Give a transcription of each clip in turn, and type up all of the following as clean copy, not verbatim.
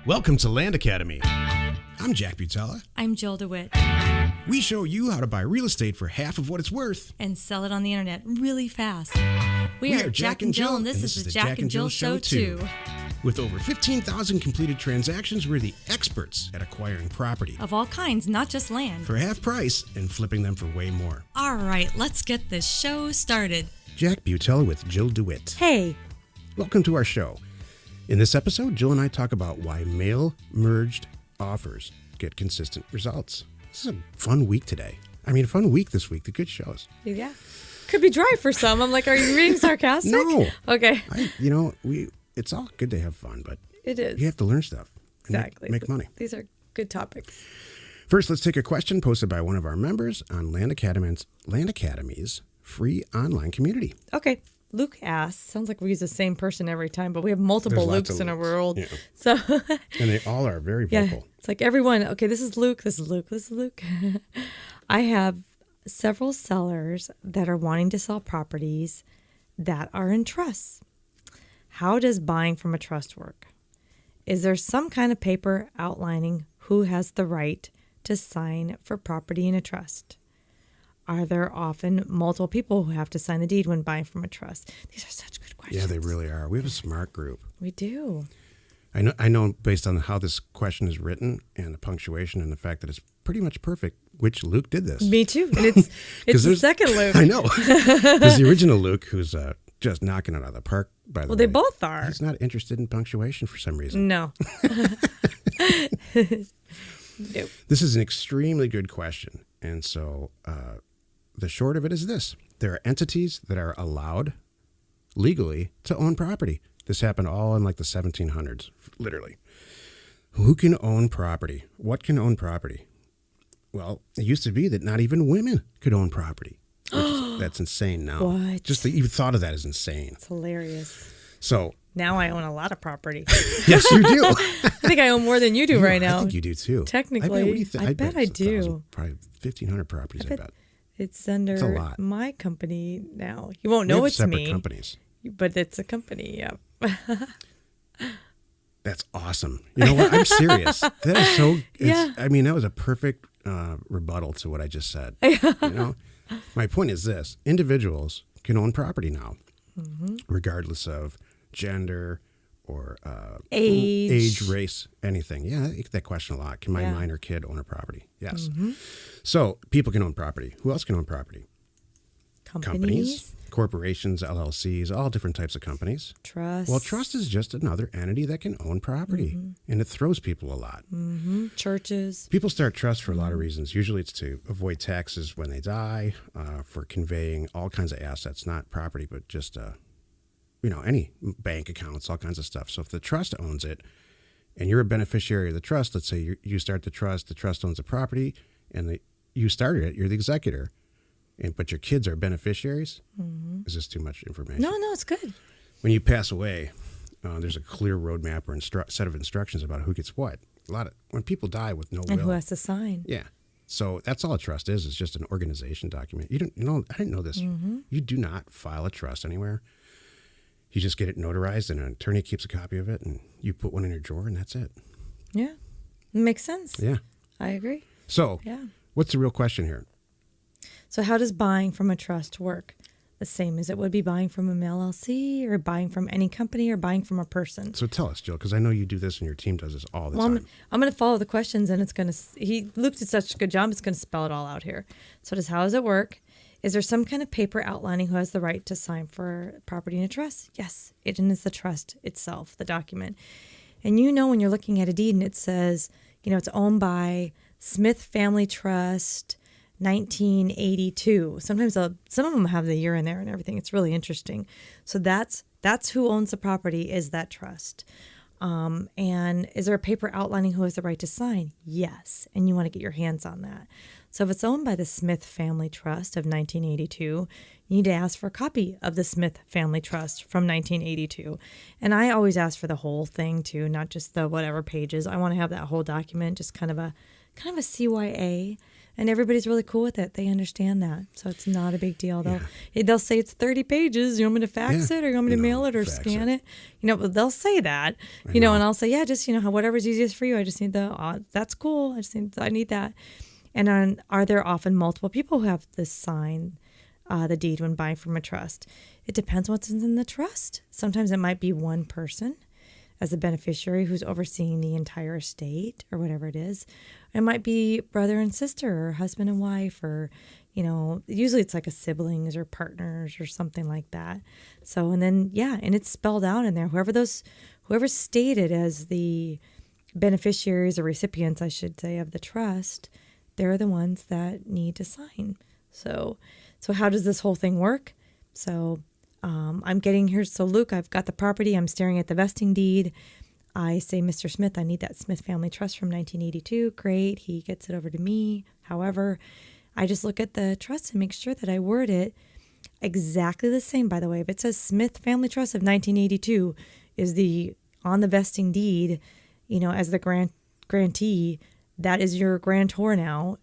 Welcome to Land Academy. I'm Jack Butala. I'm Jill DeWitt. We show you how to buy real estate for half of what it's worth. And sell it on the internet really fast. We are Jack and Jill, and this is the Jack and Jill Show 2. With over 15,000 completed transactions, we're the experts at acquiring property. Of all kinds, not just land. For half price and flipping them for way more. All right, let's get this show started. Jack Butala with Jill DeWitt. Hey. Welcome to our show. In this episode, Jill and I talk about why mail-merged offers get consistent results. This is a fun week today. Fun week this week. The good shows. Yeah. Could be dry for some. I'm like, are you being sarcastic? No. Okay. It's all good to have fun, but it is. You have to learn stuff. Exactly. Make money. These are good topics. First, let's take a question posted by one of our members on Land Academy's free online community. Okay. Luke asks, sounds like we use the same person every time, but we have multiple Lukes in our world. Yeah. So, and they all are very vocal. Yeah, it's like everyone, okay, this is Luke, this is Luke, this is Luke. I have several sellers that are wanting to sell properties that are in trusts. How does buying from a trust work? Is there some kind of paper outlining who has the right to sign for property in a trust? Are there often multiple people who have to sign the deed when buying from a trust? These are such good questions. Yeah, they really are. We have a smart group. We do. I know based on how this question is written and the punctuation and the fact that it's pretty much perfect, which Luke did this. Me too. And it's the second Luke. I know. There's the original Luke who's just knocking it out of the park, by the way. Well, they both are. He's not interested in punctuation for some reason. No. Nope. This is an extremely good question. And so the short of it is this. There are entities that are allowed legally to own property. This happened all in like the 1700s, literally. Who can own property? What can own property? Well, it used to be that not even women could own property. That's insane now. What? Just that you thought of that is insane. It's hilarious. So now I own a lot of property. Yes, you do. I think I own more than you do right now. I think you do too. Technically, I bet I do. Probably 1,500 properties, I bet. It's under a lot. My company now. You won't know it's separate me. Companies. But it's a company, yeah. That's awesome. You know what? I'm serious. That is so. Yeah. That was a perfect rebuttal to what I just said. My point is this: individuals can own property now, regardless of gender or age, race, anything. Yeah, I get that question a lot. Can my minor kid own a property? Yes. So people can own property. Who else can own property? Companies, corporations, LLCs, all different types of companies. Trust. Well, trust is just another entity that can own property, and it throws people a lot. Churches. People start trusts for a lot of reasons. Usually it's to avoid taxes when they die, for conveying all kinds of assets, not property, but just, any bank accounts, all kinds of stuff. So if the trust owns it and you're a beneficiary of the trust, let's say you start the trust owns the property, and you started it, you're the executor. But your kids are beneficiaries? Is this too much information? No, it's good. When you pass away, there's a clear roadmap or set of instructions about who gets what. When people die with no will. And who has to sign. Yeah. So that's all a trust is. It's just an organization document. I didn't know this. You do not file a trust anywhere. You just get it notarized and an attorney keeps a copy of it and you put one in your drawer and that's it. Yeah. Makes sense. Yeah. I agree. So what's the real question here? So how does buying from a trust work? The same as it would be buying from a LLC or buying from any company or buying from a person. So tell us, Jill, because I know you do this and your team does this all the time. I'm going to follow the questions and Luke did such a good job, it's going to spell it all out here. So how does it work? Is there some kind of paper outlining who has the right to sign for property in a trust? Yes, it is the trust itself, the document. And when you're looking at a deed and it says, it's owned by Smith Family Trust, 1982. Sometimes some of them have the year in there and everything. It's really interesting. So that's who owns the property, is that trust. And is there a paper outlining who has the right to sign? Yes. And you want to get your hands on that. So if it's owned by the Smith Family Trust of 1982, you need to ask for a copy of the Smith Family Trust from 1982. And I always ask for the whole thing too, not just the whatever pages. I want to have that whole document, just kind of a kind of a CYA. And everybody's really cool with it. They understand that. So it's not a big deal. They'll say it's 30 pages. You want me to fax it or you want me to mail it or scan it? But they'll say that, and I'll say, yeah, just, whatever's easiest for you. I just need that's cool. I need that. And are there often multiple people who have to sign the deed when buying from a trust? It depends what's in the trust. Sometimes it might be one person as a beneficiary who's overseeing the entire estate or whatever it is. It might be brother and sister or husband and wife or, usually it's like a siblings or partners or something like that. So, and then, and it's spelled out in there. Whoever's stated as the beneficiaries or recipients, I should say, of the trust, they're the ones that need to sign. So how does this whole thing work? So I'm getting here. So Luke, I've got the property. I'm staring at the vesting deed. I say, Mr. Smith, I need that Smith Family Trust from 1982. Great. He gets it over to me. However, I just look at the trust and make sure that I word it exactly the same. By the way, if it says Smith Family Trust of 1982 is on the vesting deed, as the grantee, that is your grantor now.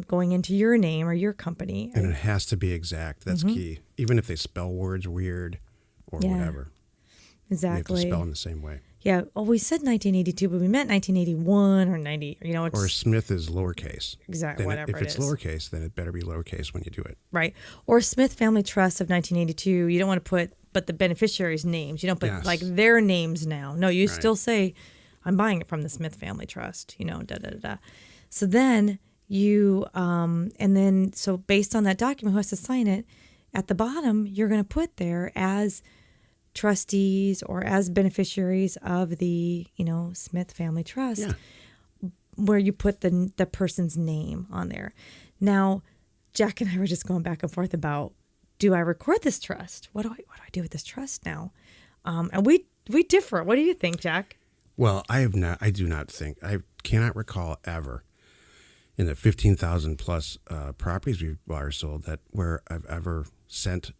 Going into your name or your company. And it has to be exact. That's key. Even if they spell words weird or whatever. Exactly. You have to spell them the same way. Yeah. Well, we said 1982, but we meant 1981 or 90. Or Smith is lowercase. Exactly. Whatever if it's lowercase, then it better be lowercase when you do it. Right. Or Smith Family Trust of 1982. You don't want to put, but the beneficiaries' names. You don't put like their names now. No, you still say, I'm buying it from the Smith Family Trust. So then so based on that document, who has to sign it, at the bottom, you're going to put there as trustees or as beneficiaries of the, Smith Family Trust, where you put the person's name on there. Now, Jack and I were just going back and forth about, do I record this trust? What do I do with this trust now? And we differ. What do you think, Jack? Well, I cannot recall ever in the 15,000 plus properties we've bought or sold where I've ever sent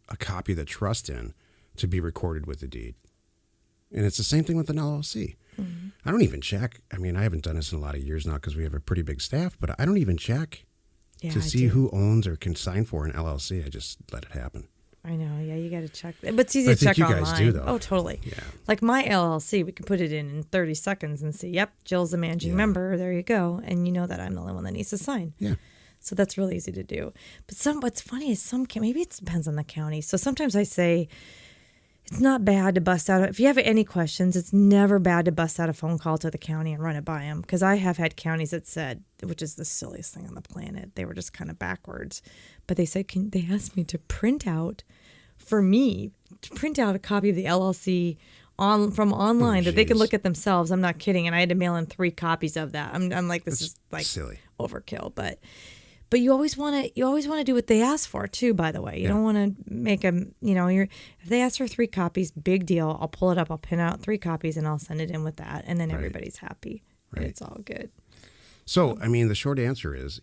a copy of the trust in to be recorded with the deed. And it's the same thing with an LLC. Mm-hmm. I don't even check. I mean, I haven't done this in a lot of years now because we have a pretty big staff, but I don't even check to see who owns or can sign for an LLC. I just let it happen. I know. Yeah, you got to check. But it's easy to check online. I think you guys do, though. Oh, totally. Yeah. Like my LLC, we can put it in 30 seconds and see, yep, Jill's the managing member. There you go. And you know that I'm the only one that needs to sign. Yeah. So that's really easy to do. But what's funny is maybe it depends on the county. So sometimes I say, it's not bad to bust out. If you have any questions, it's never bad to bust out a phone call to the county and run it by them. Because I have had counties that said, which is the silliest thing on the planet, they were just kind of backwards. But they said, they asked me to print out a copy of the LLC from online that they can look at themselves. I'm not kidding. And I had to mail in 3 copies of that. I'm like, this is like silly overkill. But you always want to do what they ask for too, by the way. You don't want to make them, if they ask for 3 copies, big deal. I'll pull it up. I'll pin out 3 copies and I'll send it in with that. And then everybody's happy. Right. And it's all good. So, I mean, the short answer is,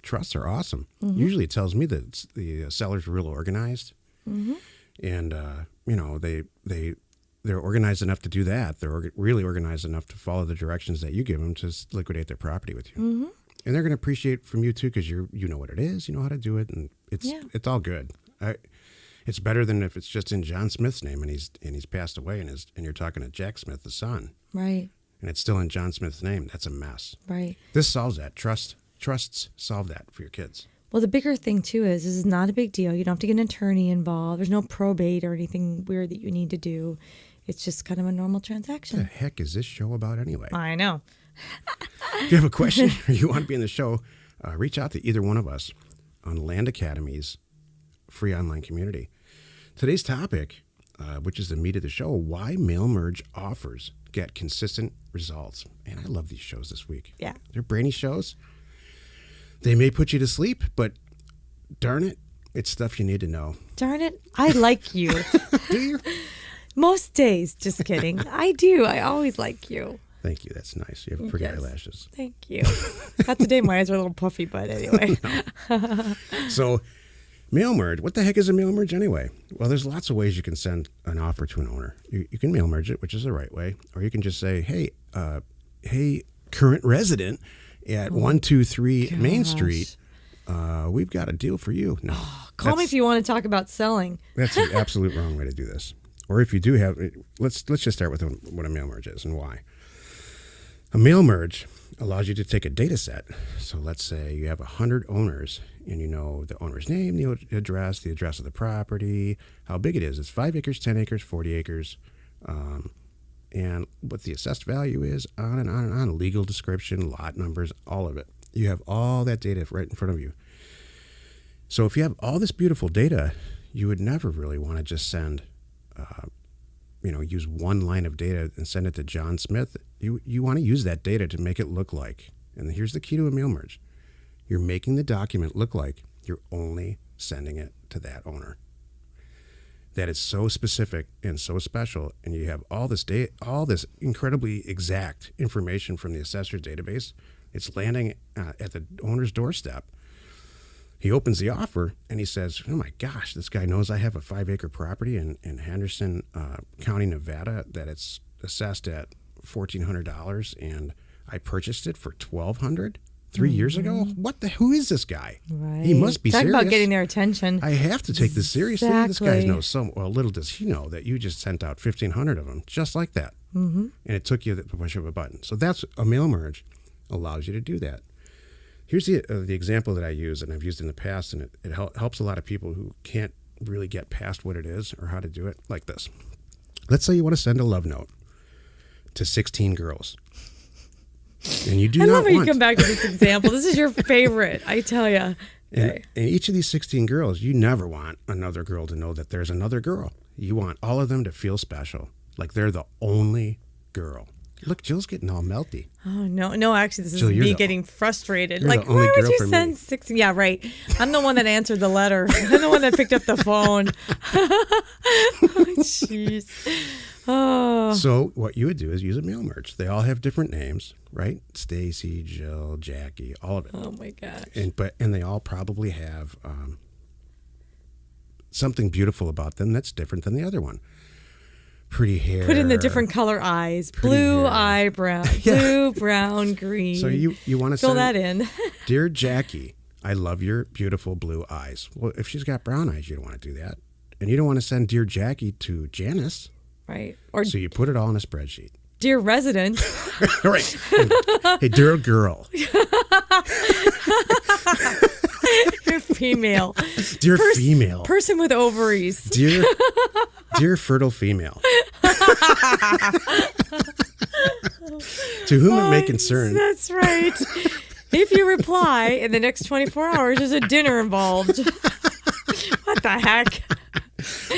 trusts are awesome. Mm-hmm. Usually it tells me that the seller's real organized. Mm-hmm. And, they're organized enough to do that. They're really organized enough to follow the directions that you give them to liquidate their property with you. Mm-hmm. And they're going to appreciate from you too, because you know what it is, you know how to do it, and it's all good. It's better than if it's just in John Smith's name and he's passed away and you're talking to Jack Smith, the son, right? And it's still in John Smith's name. That's a mess, right? This solves that. Trusts solve that for your kids. Well, the bigger thing too is this is not a big deal. You don't have to get an attorney involved. There's no probate or anything weird that you need to do. It's just kind of a normal transaction. What the heck is this show about anyway? I know. If you have a question or you want to be in the show, reach out to either one of us on Land Academy's free online community. Today's topic, which is the meat of the show, why mail merge offers get consistent results. And I love these shows this week. Yeah. They're brainy shows. They may put you to sleep, but darn it, it's stuff you need to know. Darn it, I like you. Do you? Most days, just kidding. I do. I always like you. Thank you. That's nice. You have pretty eyelashes. Thank you. Not today. My eyes are a little puffy, but anyway. So, mail merge. What the heck is a mail merge anyway? Well, there's lots of ways you can send an offer to an owner. You can mail merge it, which is the right way, or you can just say, hey, current resident at 123 Main gosh. Street, we've got a deal for you. No, Call me if you want to talk about selling. that's the absolute wrong way to do this. Or if you do have, let's just start with what a mail merge is and why. A mail merge allows you to take a data set. So let's say you have 100 owners and you know the owner's name, the address of the property, how big it is. It's 5 acres, 10 acres, 40 acres, and what the assessed value is, on and on and on. Legal description, lot numbers, all of it. You have all that data right in front of you. So if you have all this beautiful data, you would never really want to just send, use one line of data and send it to John Smith. You want to use that data to make it look like, and here's the key to a mail merge, you're making the document look like you're only sending it to that owner. That is so specific and so special, and you have all this data, all this incredibly exact information from the assessor's database. It's landing at the owner's doorstep. He opens the offer and he says, oh my gosh, this guy knows I have a 5-acre property in Henderson County, Nevada, that it's assessed at $1,400, and I purchased it for $1,200 3 years ago. Who is this guy? Right. He must be Talk serious. about getting their attention. I have to take this seriously. This guy Exactly. knows little does he know that you just sent out 1,500 of them just like that. Mm-hmm. And it took you the push of a button. So that's a mail merge allows you to do that. Here's the example that I use, and I've used in the past, and it helps a lot of people who can't really get past what it is or how to do it, like this. Let's say you want to send a love note to 16 girls. And you do I not love how want... you come back to this example. This is your favorite, I tell you. And each of these 16 girls, you never want another girl to know that there's another girl. You want all of them to feel special, like they're the only girl. Look, Jill's getting all melty. Oh, no, actually, this is Jill, me getting frustrated. you're Like, the only why would girl you for send me. 16? Yeah, right. I'm the one that answered the letter. I'm the one that picked up the phone. Oh, jeez. Oh. So what you would do is use a mail merge. They all have different names, right? Stacy, Jill, Jackie, all of it. Oh, my gosh. And they all probably have something beautiful about them that's different than the other one. Pretty hair. Put in the different color eyes. Blue hair. eyebrow. Blue, brown, green. So you want to Fill send, that in. Dear Jackie, I love your beautiful blue eyes. Well, if she's got brown eyes, you don't want to do that. And you don't want to send Dear Jackie to Janice. Right. Or So you put it all in a spreadsheet. dear resident. Right. Hey, dear girl. Dear female. Dear female. Person with ovaries. Dear fertile female. To whom it may concern. That's right. If you reply in the next 24 hours, there's a dinner involved. What the heck?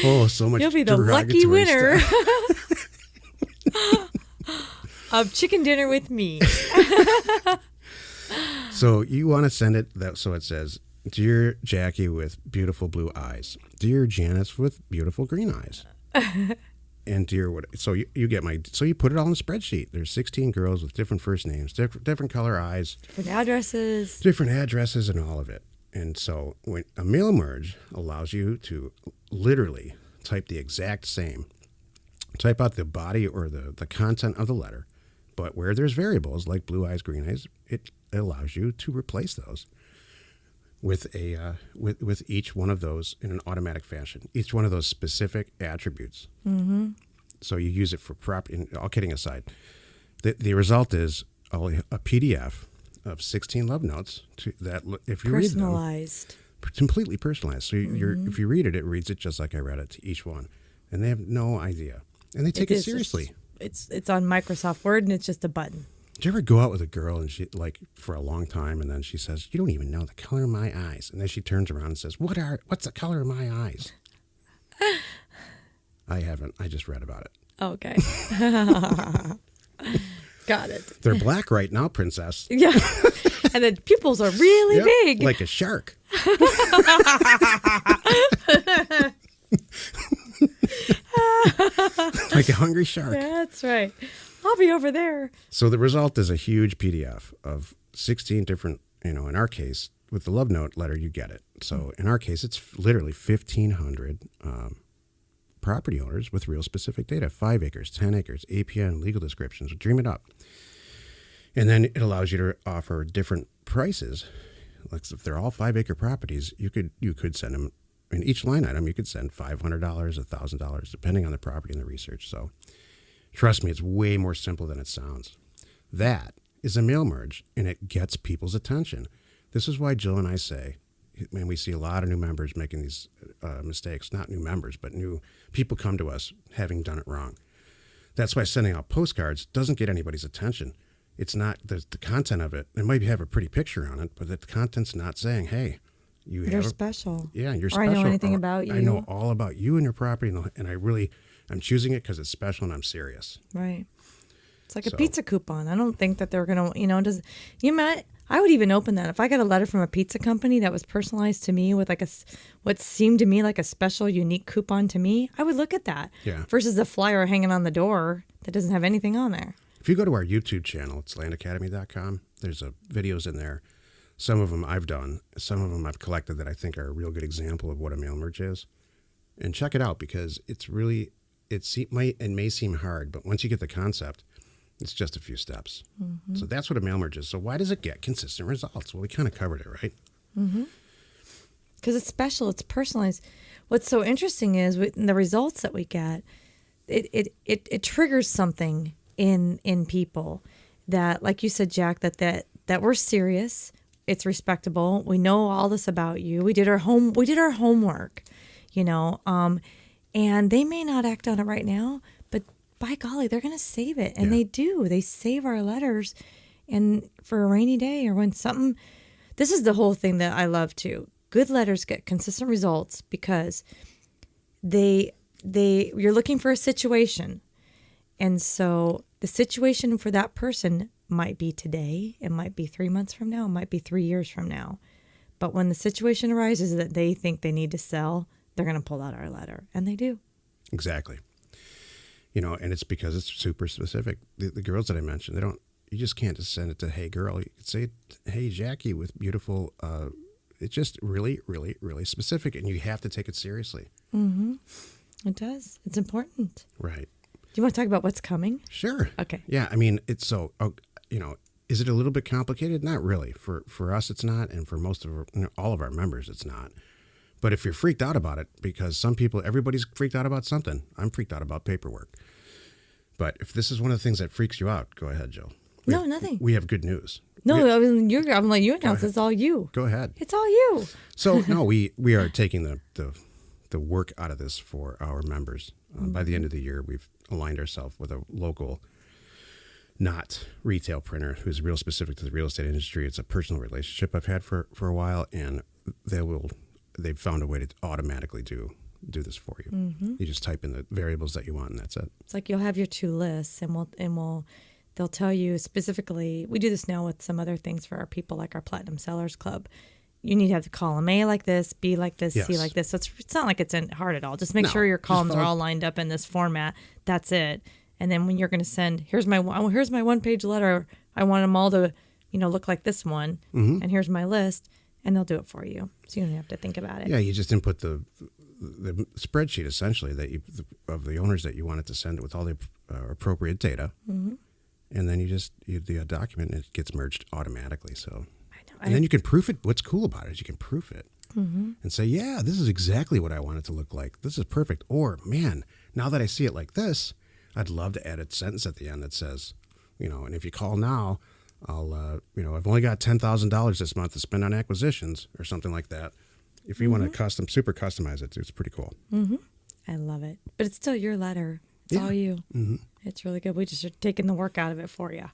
Oh, so much. You'll be the lucky derogatory winner stuff. of chicken dinner with me. So you want to send it so it says, Dear Jackie with beautiful blue eyes. Dear Janice with beautiful green eyes. And dear what? So you get so you put it all in a spreadsheet. There's 16 girls with different first names, different color eyes, Different addresses. different addresses, and all of it. And so when a mail merge allows you to literally type the exact same, type out the body or the content of the letter, but where there's variables like blue eyes, green eyes, it allows you to replace those with with each one of those in an automatic fashion. Each one of those specific attributes. Mm-hmm. So you use it for property. And all kidding aside, the result is a PDF of 16 love notes that if you read them, Personalized. completely personalized. So if you read it, it reads it just like I read it to each one, and they have no idea, and they take it is seriously. It's on Microsoft Word and it's just a button. Did you ever go out with a girl and she for a long time, and then she says, "You don't even know the color of my eyes," and then she turns around and says, "What's the color of my eyes?" I haven't. I just read about it. Okay. Got it. They're black right now, princess. Yeah. And the pupils are really Yep, big. like a shark. Like a hungry shark. That's right. I'll be over there. So the result is a huge PDF of 16 different, in our case, with the love note letter, you get it. So in our case, it's literally 1,500 property owners with real specific data, 5 acres, 10 acres, APN, legal descriptions, dream it up. And then it allows you to offer different prices. Like if they're all 5-acre properties, you could send them in each line item. You could send $500, $1,000, depending on the property and the research. So trust me, it's way more simple than it sounds. That is a mail merge, and it gets people's attention. This is why Jill and I say, when we see a lot of new members making these mistakes, not new members, but new people come to us having done it wrong. That's why sending out postcards doesn't get anybody's attention. It's not the content of it. It might have a pretty picture on it, but the content's not saying, hey, you're special. Yeah, you're or special. I know anything about you. I know all about you and your property, and I'm choosing it because it's special and I'm serious. Right. It's like a pizza coupon. I don't think that they're going to, I would even open that. If I got a letter from a pizza company that was personalized to me with like what seemed to me like a special, unique coupon to me, I would look at that. Yeah. Versus a flyer hanging on the door that doesn't have anything on there. If you go to our YouTube channel, it's landacademy.com. There's videos in there. Some of them I've done. Some of them I've collected that I think are a real good example of what a mail merge is. And check it out because it may seem hard, but once you get the concept, it's just a few steps. Mm-hmm. So that's what a mail merge is. So why does it get consistent results? Well, we kind of covered it, right? Mm-hmm. Because it's special. It's personalized. What's so interesting is the results that we get, it triggers something in people that, like you said, Jack, that we're serious. It's respectable. We know all this about you. We did our homework, and they may not act on it right now, but by golly, they're going to save it. And They do. They save our letters and for a rainy day or when something. This is the whole thing that I love too. Good letters get consistent results because you're looking for a situation. And so the situation for that person might be today, it might be 3 months from now, it might be 3 years from now. But when the situation arises that they think they need to sell, they're going to pull out our letter. And they do. Exactly. And it's because it's super specific. The girls that I mentioned, you just can't just send it to, hey, girl. You could say, hey, Jackie, with beautiful, it's just really, really, really specific. And you have to take it seriously. Mm-hmm. It does. It's important. Right. Do you want to talk about what's coming? Sure. Okay. Yeah. I mean, it's so, is it a little bit complicated? Not really. For us, it's not. And for most of all of our members, it's not. But if you're freaked out about it, because everybody's freaked out about something. I'm freaked out about paperwork. But if this is one of the things that freaks you out, go ahead, Jill. Nothing. We have good news. No, I'm going to let you announce it's all you. Go ahead. It's all you. So, no, we are taking the work out of this for our members. By the end of the year, we've aligned ourselves with a local, not retail printer who's real specific to the real estate industry. It's a personal relationship I've had for a while, and they've found a way to automatically do this for you. Mm-hmm. You just type in the variables that you want, and that's it. It's like you'll have your 2 lists, and they'll tell you specifically. We do this now with some other things for our people, like our Platinum Sellers Club. You need to have the column A like this, B like this, yes. C like this. So it's not like it's hard at all. Just make sure your columns are all lined up in this format. That's it. And then when you're going to send, here's my 1-page letter. I want them all to, look like this one. Mm-hmm. And here's my list. And they'll do it for you, so you don't have to think about it. Yeah, you just input the spreadsheet essentially of the owners that you wanted to send with all the appropriate data, mm-hmm. and then the document, and it gets merged automatically. So, and then you can proof it. What's cool about it is you can proof it mm-hmm. and say, yeah, this is exactly what I want it to look like. This is perfect. Or man, now that I see it like this, I'd love to add a sentence at the end that says, and if you call now, I'll, I've only got $10,000 this month to spend on acquisitions or something like that. If you mm-hmm. want to super customize it, it's pretty cool. Mm-hmm. I love it. But it's still your letter. It's all you. Mm-hmm. It's really good. We just are taking the work out of it for you.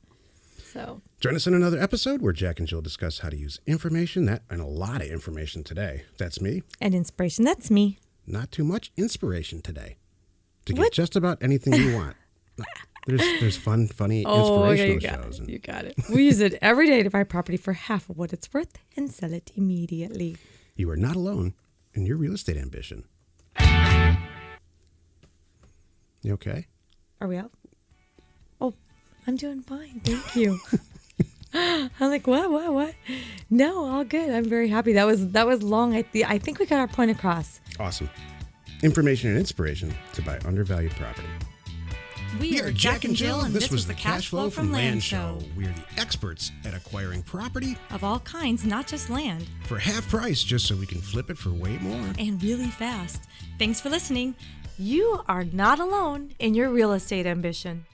So join us in another episode where Jack and Jill discuss how to use information, and a lot of information today. That's me. And inspiration. That's me. Not too much inspiration today. To get just about anything you want. There's fun, funny, inspirational shows. You got it. We use it every day to buy property for half of what it's worth and sell it immediately. You are not alone in your real estate ambition. You okay? Are we out? Oh, I'm doing fine. Thank you. I'm like, what? No, all good. I'm very happy. That was long. I think we got our point across. Awesome. Information and inspiration to buy undervalued property. We are Jack and Jill, and this was the Cash Flow from Land Show. We are the experts at acquiring property of all kinds, not just land, for half price, just so we can flip it for way more. And really fast. Thanks for listening. You are not alone in your real estate ambition.